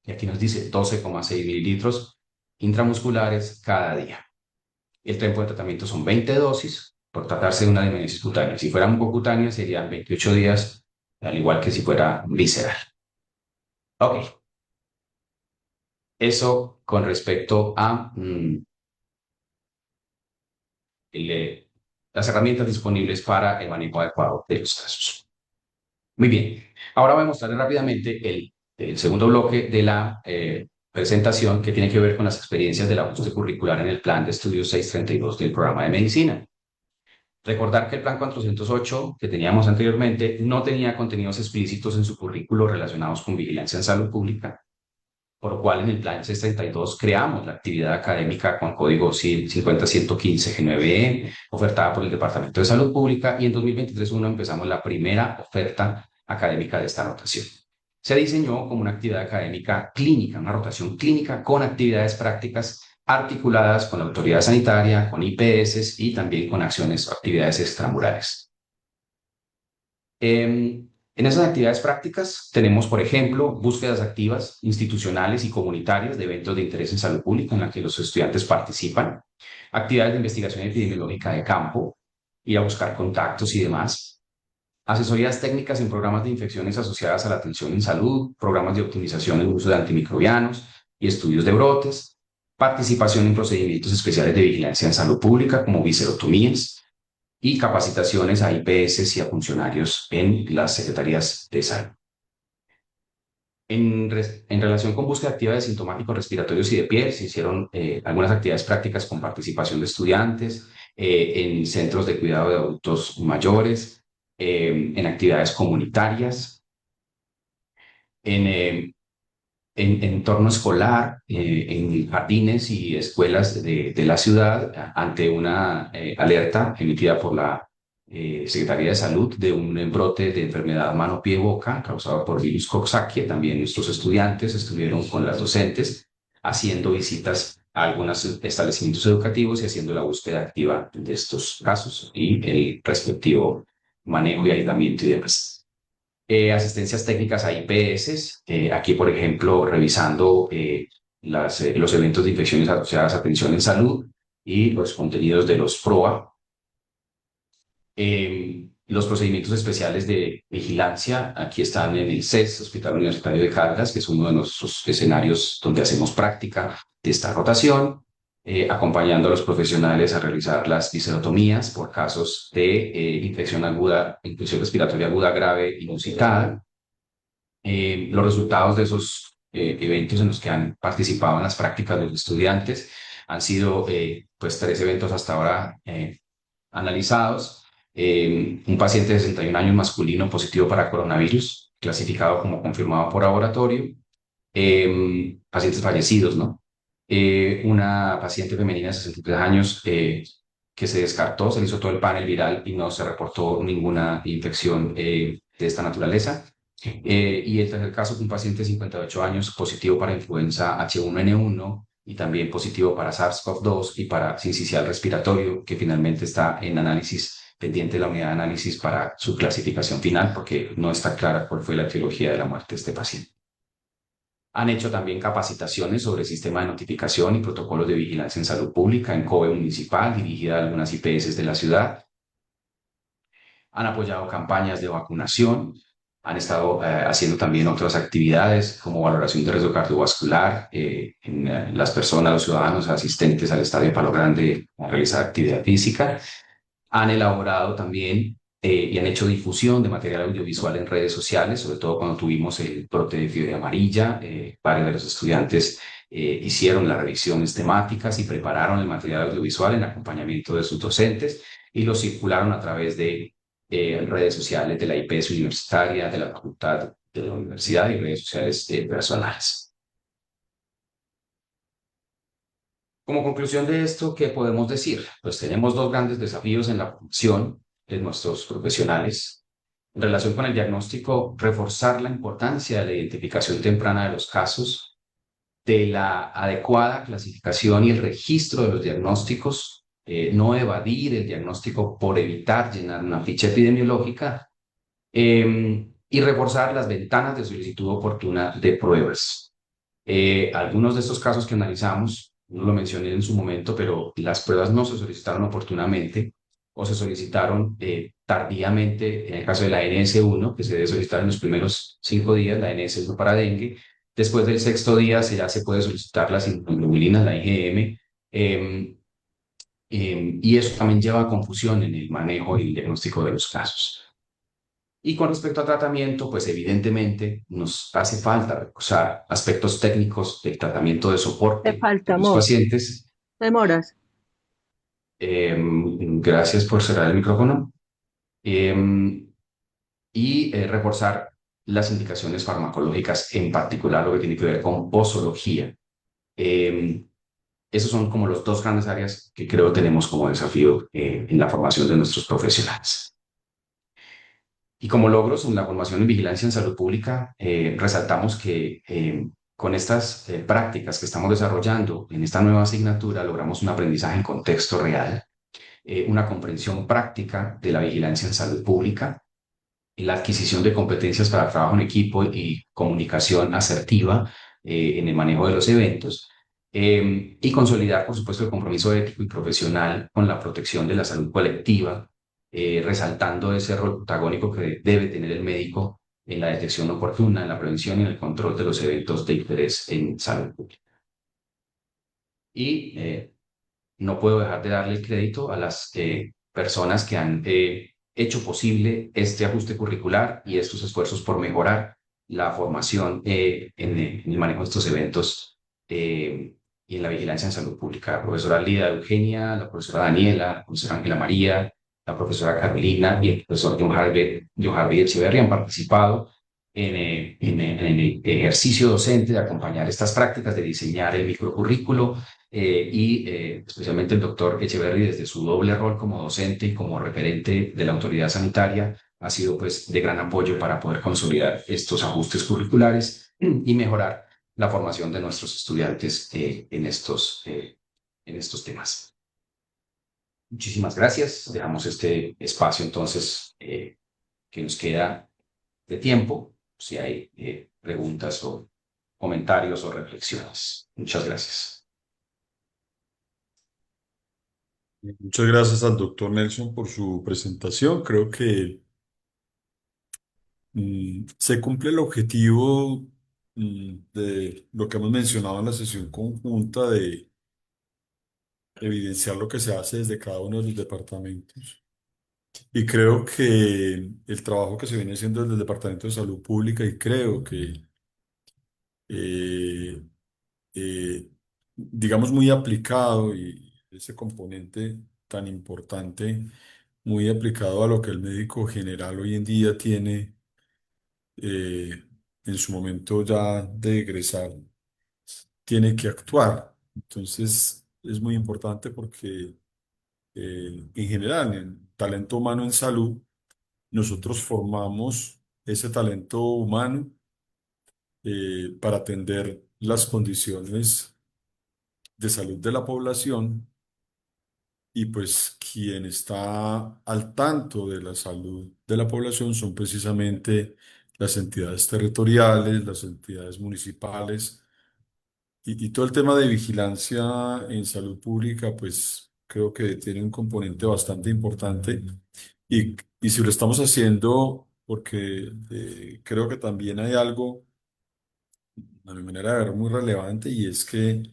Y aquí nos dice 12,6 mililitros intramusculares cada día. El tiempo de tratamiento son 20 dosis por tratarse de una leishmaniasis cutánea. Si fuera mucocutánea serían 28 días, al igual que si fuera visceral. Ok, eso con respecto a las herramientas disponibles para el manejo adecuado de los casos. Muy bien, ahora voy a mostrarles rápidamente el segundo bloque de la presentación que tiene que ver con las experiencias del ajuste curricular en el plan de estudios 632 del programa de medicina. Recordar que el plan 408 que teníamos anteriormente no tenía contenidos explícitos en su currículo relacionados con vigilancia en salud pública, por lo cual en el plan 632 creamos la actividad académica con código 50115G9E, ofertada por el Departamento de Salud Pública, y en 2023-1 empezamos la primera oferta académica de esta rotación. Se diseñó como una actividad académica clínica, una rotación clínica con actividades prácticas articuladas con la autoridad sanitaria, con IPS y también con acciones o actividades extramurales. En esas actividades prácticas tenemos, por ejemplo, búsquedas activas institucionales y comunitarias de eventos de interés en salud pública en las que los estudiantes participan, actividades de investigación epidemiológica de campo, ir a buscar contactos y demás, asesorías técnicas en programas de infecciones asociadas a la atención en salud, programas de optimización en el uso de antimicrobianos y estudios de brotes, participación en procedimientos especiales de vigilancia en salud pública como viscerotomías, y capacitaciones a IPS y a funcionarios en las secretarías de salud. En relación con búsqueda activa de sintomáticos respiratorios y de piel, se hicieron algunas actividades prácticas con participación de estudiantes en centros de cuidado de adultos mayores, en actividades comunitarias, en entorno escolar, en jardines y escuelas de la ciudad, ante una alerta emitida por la Secretaría de Salud de un brote de enfermedad mano-pie-boca causado por virus Coxsackie. También nuestros estudiantes estuvieron con las docentes haciendo visitas a algunos establecimientos educativos y haciendo la búsqueda activa de estos casos y el respectivo manejo y aislamiento y demás. Asistencias técnicas a IPS, aquí por ejemplo revisando los eventos de infecciones asociadas a atención en salud y los contenidos de los PROA, los procedimientos especiales de vigilancia, aquí están en el CES, Hospital Universitario de Caldas, que es uno de nuestros escenarios donde hacemos práctica de esta rotación, acompañando a los profesionales a realizar las viscerotomías por casos de infección aguda, infección respiratoria aguda grave inusitada. Los resultados de esos eventos en los que han participado en las prácticas de los estudiantes han sido pues 3 eventos hasta ahora analizados. Un paciente de 61 años masculino positivo para coronavirus, clasificado como confirmado por laboratorio. pacientes fallecidos, ¿no? Una paciente femenina de 63 años que se descartó, se le hizo todo el panel viral y no se reportó ninguna infección de esta naturaleza. Y el tercer caso, un paciente de 58 años positivo para influenza H1N1 y también positivo para SARS-CoV-2 y para sincicial respiratorio, que finalmente está en análisis, pendiente de la unidad de análisis para su clasificación final, porque no está clara cuál fue la etiología de la muerte de este paciente. Han hecho también capacitaciones sobre sistema de notificación y protocolos de vigilancia en salud pública en COBE municipal, dirigida a algunas IPS de la ciudad. Han apoyado campañas de vacunación, han estado haciendo también otras actividades como valoración de riesgo cardiovascular en las personas, los ciudadanos asistentes al Estadio Palo Grande a realizar actividad física. Han elaborado también y han hecho difusión de material audiovisual en redes sociales, sobre todo cuando tuvimos el brote de fiebre amarilla. Varios de los estudiantes hicieron las revisiones temáticas y prepararon el material audiovisual en acompañamiento de sus docentes y lo circularon a través de redes sociales de la IPS universitaria, de la facultad de la universidad y redes sociales personales. Como conclusión de esto, ¿qué podemos decir? Pues tenemos dos grandes desafíos en la formación de nuestros profesionales. En relación con el diagnóstico, reforzar la importancia de la identificación temprana de los casos, de la adecuada clasificación y el registro de los diagnósticos, no evadir el diagnóstico por evitar llenar una ficha epidemiológica, y reforzar las ventanas de solicitud oportuna de pruebas. Algunos de estos casos que analizamos, no lo mencioné en su momento, pero las pruebas no se solicitaron oportunamente o se solicitaron tardíamente. En el caso de la NS1, que se debe solicitar en los primeros 5 días, la NS1 para dengue. Después del sexto día ya se puede solicitar las inmunoglobulinas, la IgM, y eso también lleva a confusión en el manejo y el diagnóstico de los casos. Y con respecto a tratamiento, pues evidentemente nos hace falta reforzar aspectos técnicos del tratamiento de Te soporte falta de los amor. pacientes. Demoras. Gracias por cerrar el micrófono. Y reforzar las indicaciones farmacológicas, en particular lo que tiene que ver con posología. Esos son como los dos grandes áreas que creo tenemos como desafío en la formación de nuestros profesionales. Y como logros en la formación en vigilancia en salud pública, resaltamos que con estas prácticas que estamos desarrollando en esta nueva asignatura, logramos un aprendizaje en contexto real, una comprensión práctica de la vigilancia en salud pública, y la adquisición de competencias para trabajo en equipo y comunicación asertiva en el manejo de los eventos, y consolidar, por supuesto, el compromiso ético y profesional con la protección de la salud colectiva, resaltando ese rol protagónico que debe tener el médico en la detección oportuna, en la prevención y en el control de los eventos de interés en salud pública. Y no puedo dejar de darle el crédito a las personas que han hecho posible este ajuste curricular y estos esfuerzos por mejorar la formación en el manejo de estos eventos y en la vigilancia en salud pública. La profesora Lida Eugenia, la profesora Daniela, la profesora Ángela María, la profesora Carolina y el profesor John Harvey Echeverry han participado en el ejercicio docente de acompañar estas prácticas, de diseñar el microcurrículo, y especialmente el doctor Echeverry, desde su doble rol como docente y como referente de la autoridad sanitaria, ha sido pues de gran apoyo para poder consolidar estos ajustes curriculares y mejorar la formación de nuestros estudiantes en estos temas. Muchísimas gracias. Dejamos este espacio entonces que nos queda de tiempo, si hay preguntas o comentarios o reflexiones. Muchas gracias. Muchas gracias al doctor Nelson por su presentación. Creo que se cumple el objetivo de lo que hemos mencionado en la sesión conjunta de evidenciar lo que se hace desde cada uno de los departamentos. Y creo que el trabajo que se viene haciendo desde el Departamento de Salud Pública, y creo que, eh, eh, digamos, muy aplicado, y ese componente tan importante, muy aplicado a lo que el médico general hoy en día tiene, eh, en su momento ya de egresar tiene que actuar. Entonces, es muy importante porque en general, en talento humano en salud, nosotros formamos ese talento humano para atender las condiciones de salud de la población y pues quien está al tanto de la salud de la población son precisamente las entidades territoriales, las entidades municipales y todo el tema de vigilancia en salud pública pues creo que tiene un componente bastante importante y si lo estamos haciendo porque creo que también hay algo a mi manera de ver, muy relevante y es que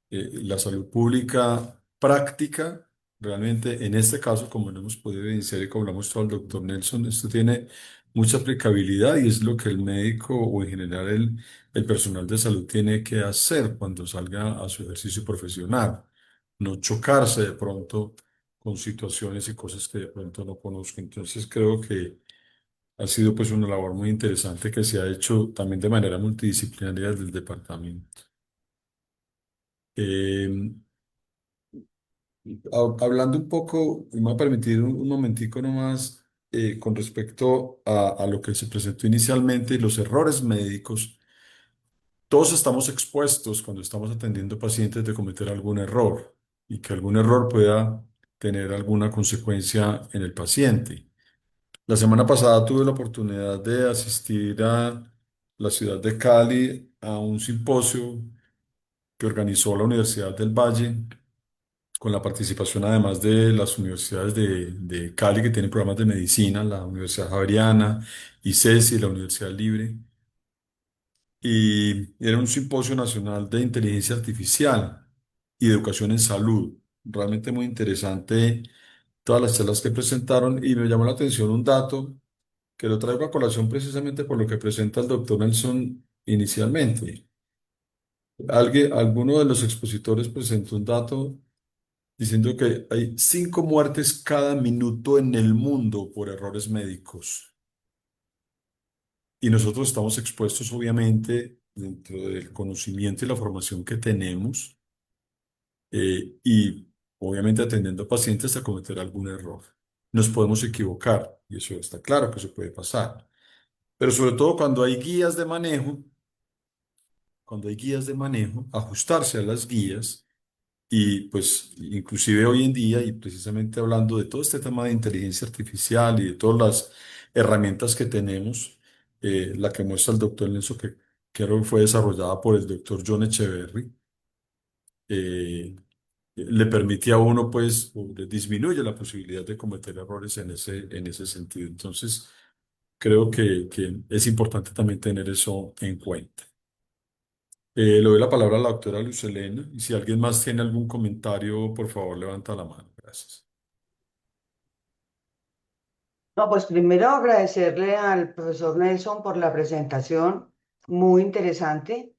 la salud pública práctica, realmente en este caso, como lo hemos podido evidenciar y como lo ha mostrado el doctor Nelson, esto tiene mucha aplicabilidad y es lo que el médico o en general el personal de salud tiene que hacer cuando salga a su ejercicio profesional, no chocarse de pronto con situaciones y cosas que de pronto no conozco. Entonces creo que ha sido pues una labor muy interesante que se ha hecho también de manera multidisciplinaria desde el departamento. Eh, Hablando un poco, y me va a permitir un momentico nomás con respecto a lo que se presentó inicialmente, los errores médicos. Todos estamos expuestos cuando estamos atendiendo pacientes de cometer algún error y que algún error pueda tener alguna consecuencia en el paciente. La semana pasada tuve la oportunidad de asistir a la ciudad de Cali a un simposio que organizó la Universidad del Valle, con la participación además de las universidades de Cali que tienen programas de medicina, la Universidad Javeriana, ICESI, la Universidad Libre, y era un simposio nacional de inteligencia artificial y de educación en salud. Realmente muy interesante todas las charlas que presentaron y me llamó la atención un dato que lo traigo a colación precisamente por lo que presenta el doctor Nelson inicialmente. Alguno de los expositores presentó un dato diciendo que hay 5 muertes cada minuto en el mundo por errores médicos. Y nosotros estamos expuestos, obviamente, dentro del conocimiento y la formación que tenemos, y obviamente atendiendo a pacientes a cometer algún error. Nos podemos equivocar, y eso está claro que eso puede pasar. Pero sobre todo cuando hay guías de manejo, ajustarse a las guías y pues inclusive hoy en día y precisamente hablando de todo este tema de inteligencia artificial y de todas las herramientas que tenemos, la que muestra el doctor Nelson que creo que fue desarrollada por el doctor John Echeverry, eh, le permite a uno pues o le disminuye la posibilidad de cometer errores en ese sentido. Entonces creo que es importante también tener eso en cuenta. Le doy la palabra a la doctora Luz Helena y si alguien más tiene algún comentario, por favor, levanta la mano. Gracias. No, pues primero agradecerle al profesor Nelson por la presentación, muy interesante.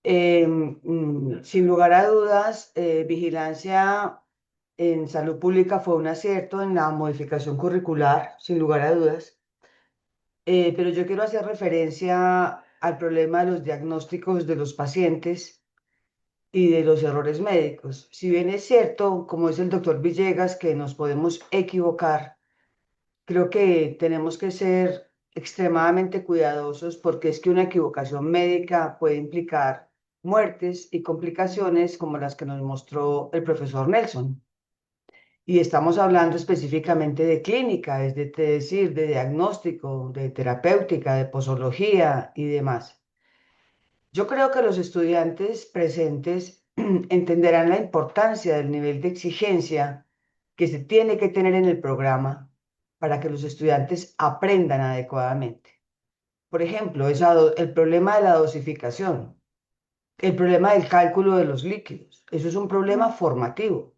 Sin lugar a dudas, vigilancia en salud pública fue un acierto en la modificación curricular, sin lugar a dudas. Pero yo quiero hacer referencia al problema de los diagnósticos de los pacientes y de los errores médicos. Si bien es cierto, como dice el doctor Villegas, que nos podemos equivocar, creo que tenemos que ser extremadamente cuidadosos porque es que una equivocación médica puede implicar muertes y complicaciones como las que nos mostró el profesor Nelson. Y estamos hablando específicamente de clínica, decir, de diagnóstico, de terapéutica, de posología y demás. Yo creo que los estudiantes presentes entenderán la importancia del nivel de exigencia que se tiene que tener en el programa para que los estudiantes aprendan adecuadamente. Por ejemplo, el problema de la dosificación, el problema del cálculo de los líquidos. Eso es un problema formativo,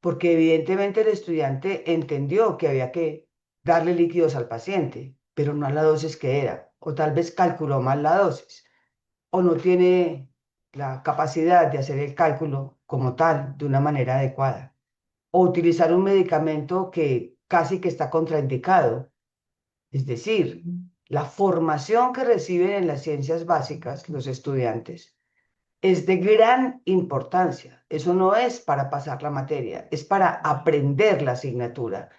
porque evidentemente el estudiante entendió que había que darle líquidos al paciente, pero no a la dosis que era, o tal vez calculó mal la dosis o no tiene la capacidad de hacer el cálculo como tal, de una manera adecuada, o utilizar un medicamento que casi que está contraindicado. Es decir, La formación que reciben en las ciencias básicas los estudiantes es de gran importancia. Eso no es para pasar la materia, es para aprender la asignatura.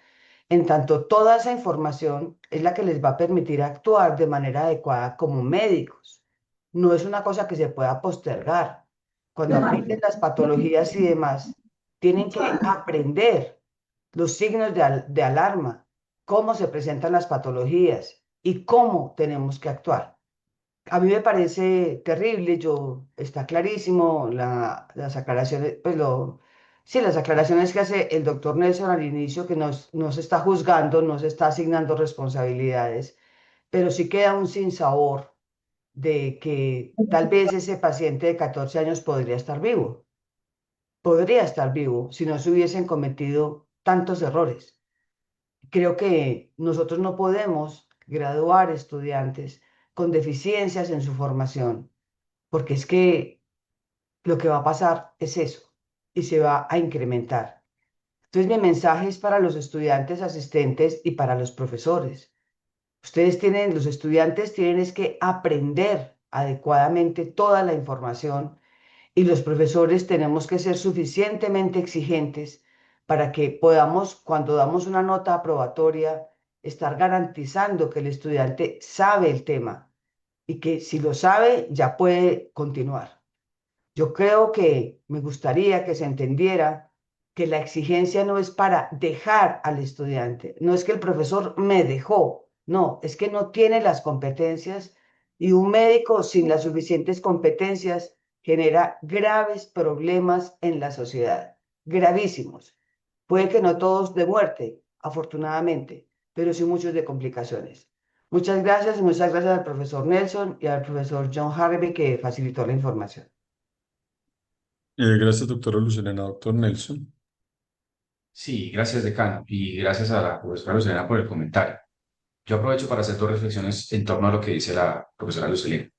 En tanto, toda esa información es la que les va a permitir actuar de manera adecuada como médicos. No es una cosa que se pueda postergar. Cuando aprenden las patologías y demás, tienen que aprender los signos de alarma, cómo se presentan las patologías y cómo tenemos que actuar. A mí me parece terrible, está clarísimo las aclaraciones, sí, las aclaraciones que hace el doctor Nelson al inicio, que no se está juzgando, no se está asignando responsabilidades, pero sí queda un sinsabor de que tal vez ese paciente de 14 años podría estar vivo si no se hubiesen cometido tantos errores. Creo que nosotros no podemos graduar estudiantes con deficiencias en su formación, porque es que lo que va a pasar es eso y se va a incrementar. Entonces, mi mensaje es para los estudiantes asistentes y para los profesores. Los estudiantes tienen es que aprender adecuadamente toda la información y los profesores tenemos que ser suficientemente exigentes para que podamos, cuando damos una nota aprobatoria, estar garantizando que el estudiante sabe el tema y que si lo sabe ya puede continuar. Yo creo que me gustaría que se entendiera que la exigencia no es para dejar al estudiante, no es que el profesor me dejó, no, es que no tiene las competencias y un médico sin las suficientes competencias genera graves problemas en la sociedad, gravísimos. Puede que no todos de muerte, afortunadamente, pero sí muchos de complicaciones. Muchas gracias y muchas gracias al profesor Nelson y al profesor John Harvey que facilitó la información. Gracias, doctora Lucelena. Doctor Nelson. Sí, gracias, decano, y gracias a la profesora Lucelena por el comentario. Yo aprovecho para hacer dos reflexiones en torno a lo que dice la profesora Lucelena.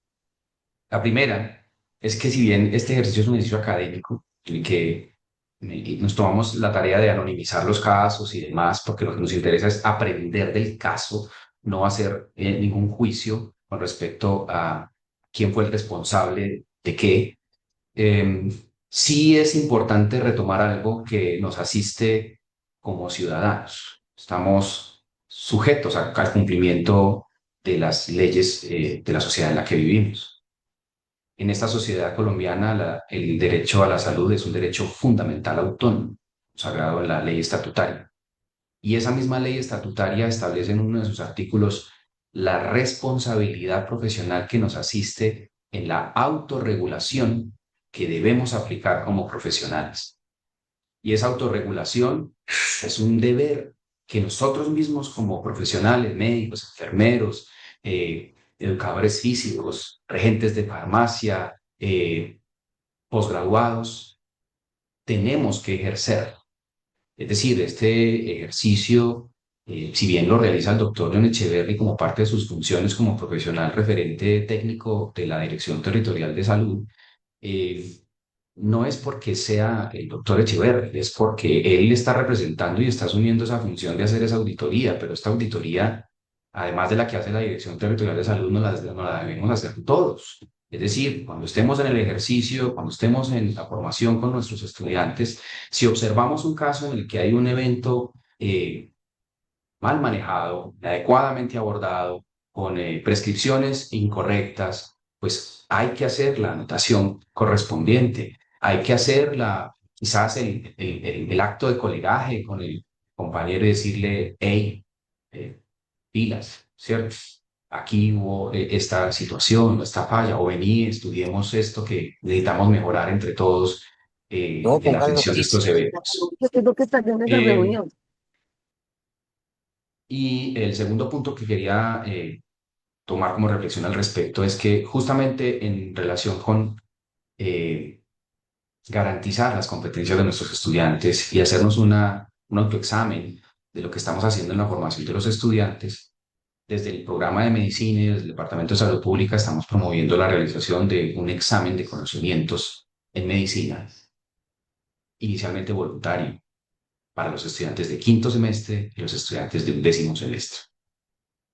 La primera es que si bien este ejercicio es un ejercicio académico, en el que nos tomamos la tarea de anonimizar los casos y demás, porque lo que nos interesa es aprender del caso, no hacer ningún juicio con respecto a quién fue el responsable de qué. eh, sí es importante retomar algo que nos asiste como ciudadanos. Estamos sujetos al cumplimiento de las leyes de la sociedad en la que vivimos. En esta sociedad colombiana, el derecho a la salud es un derecho fundamental autónomo, consagrado en la ley estatutaria. Y esa misma ley estatutaria establece en uno de sus artículos la responsabilidad profesional que nos asiste en la autorregulación que debemos aplicar como profesionales. Y esa autorregulación es un deber que nosotros mismos como profesionales, médicos, enfermeros, educadores físicos, regentes de farmacia, posgraduados, tenemos que ejercer. Es decir, este ejercicio, si bien lo realiza el doctor John Echeverry como parte de sus funciones como profesional referente técnico de la Dirección Territorial de Salud, eh, no es porque sea el doctor Echeverry, es porque él está representando y está asumiendo esa función de hacer esa auditoría, pero esta auditoría, además de la que hace la Dirección Territorial de Salud, no la debemos hacer todos. Es decir, cuando estemos en el ejercicio, cuando estemos en la formación con nuestros estudiantes, si observamos un caso en el que hay un evento mal manejado, adecuadamente abordado, con prescripciones incorrectas, pues hay que hacer la anotación correspondiente, hay que hacer quizás el acto de colegaje con el compañero y decirle, hey, pilas, ¿cierto? Aquí hubo esta situación, esta falla, o vení, estudiemos esto que necesitamos mejorar entre todos No, en la póngalo atención de aquí. estos eventos. Yo tengo que estar en esa Eh, reunión. y el segundo punto que quería tomar como reflexión al respecto es que justamente en relación con eh, garantizar las competencias de nuestros estudiantes y hacernos un autoexamen de lo que estamos haciendo en la formación de los estudiantes, desde el programa de medicina y desde el Departamento de Salud Pública estamos promoviendo la realización de un examen de conocimientos en medicina, inicialmente voluntario, para los estudiantes de quinto semestre y los estudiantes de undécimo semestre.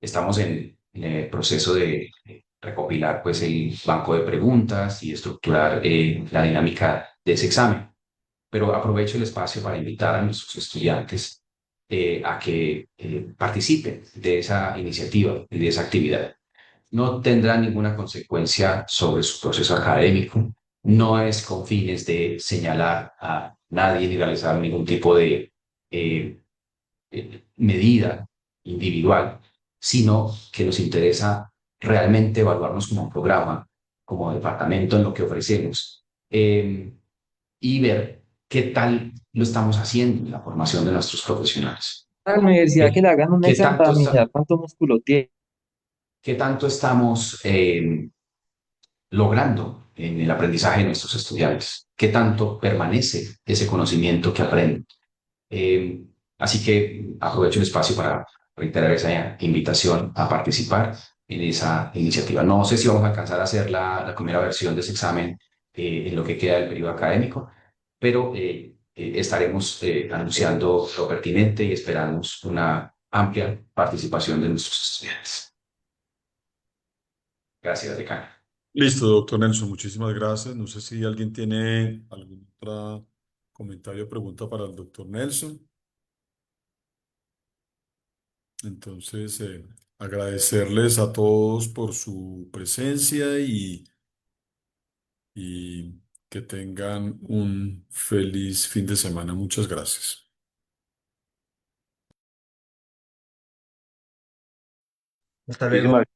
Estamos en el proceso de recopilar pues el banco de preguntas y estructurar la dinámica de ese examen. Pero aprovecho el espacio para invitar a nuestros estudiantes a que participen de esa iniciativa y de esa actividad. No tendrá ninguna consecuencia sobre su proceso académico, no es con fines de señalar a nadie ni realizar ningún tipo de eh, medida individual, sino que nos interesa realmente evaluarnos como programa, como departamento en lo que ofrecemos y ver qué tal lo estamos haciendo en la formación de nuestros profesionales. A la universidad que ¿Qué, le hagan un qué examen tanto, para mirar cuánto músculo tiene. qué tanto estamos logrando en el aprendizaje de nuestros estudiantes? ¿Qué tanto permanece ese conocimiento que aprenden? Eh, Así que aprovecho el espacio para reiterar esa invitación a participar en esa iniciativa. No sé si vamos a alcanzar a hacer la primera versión de ese examen en lo que queda del periodo académico, pero estaremos anunciando lo pertinente y esperamos una amplia participación de nuestros estudiantes. Gracias, decano. Listo, doctor Nelson, muchísimas gracias. No sé si alguien tiene algún otro comentario o pregunta para el doctor Nelson. Entonces, agradecerles a todos por su presencia y que tengan un feliz fin de semana. Muchas gracias. Hasta luego. Muchísimas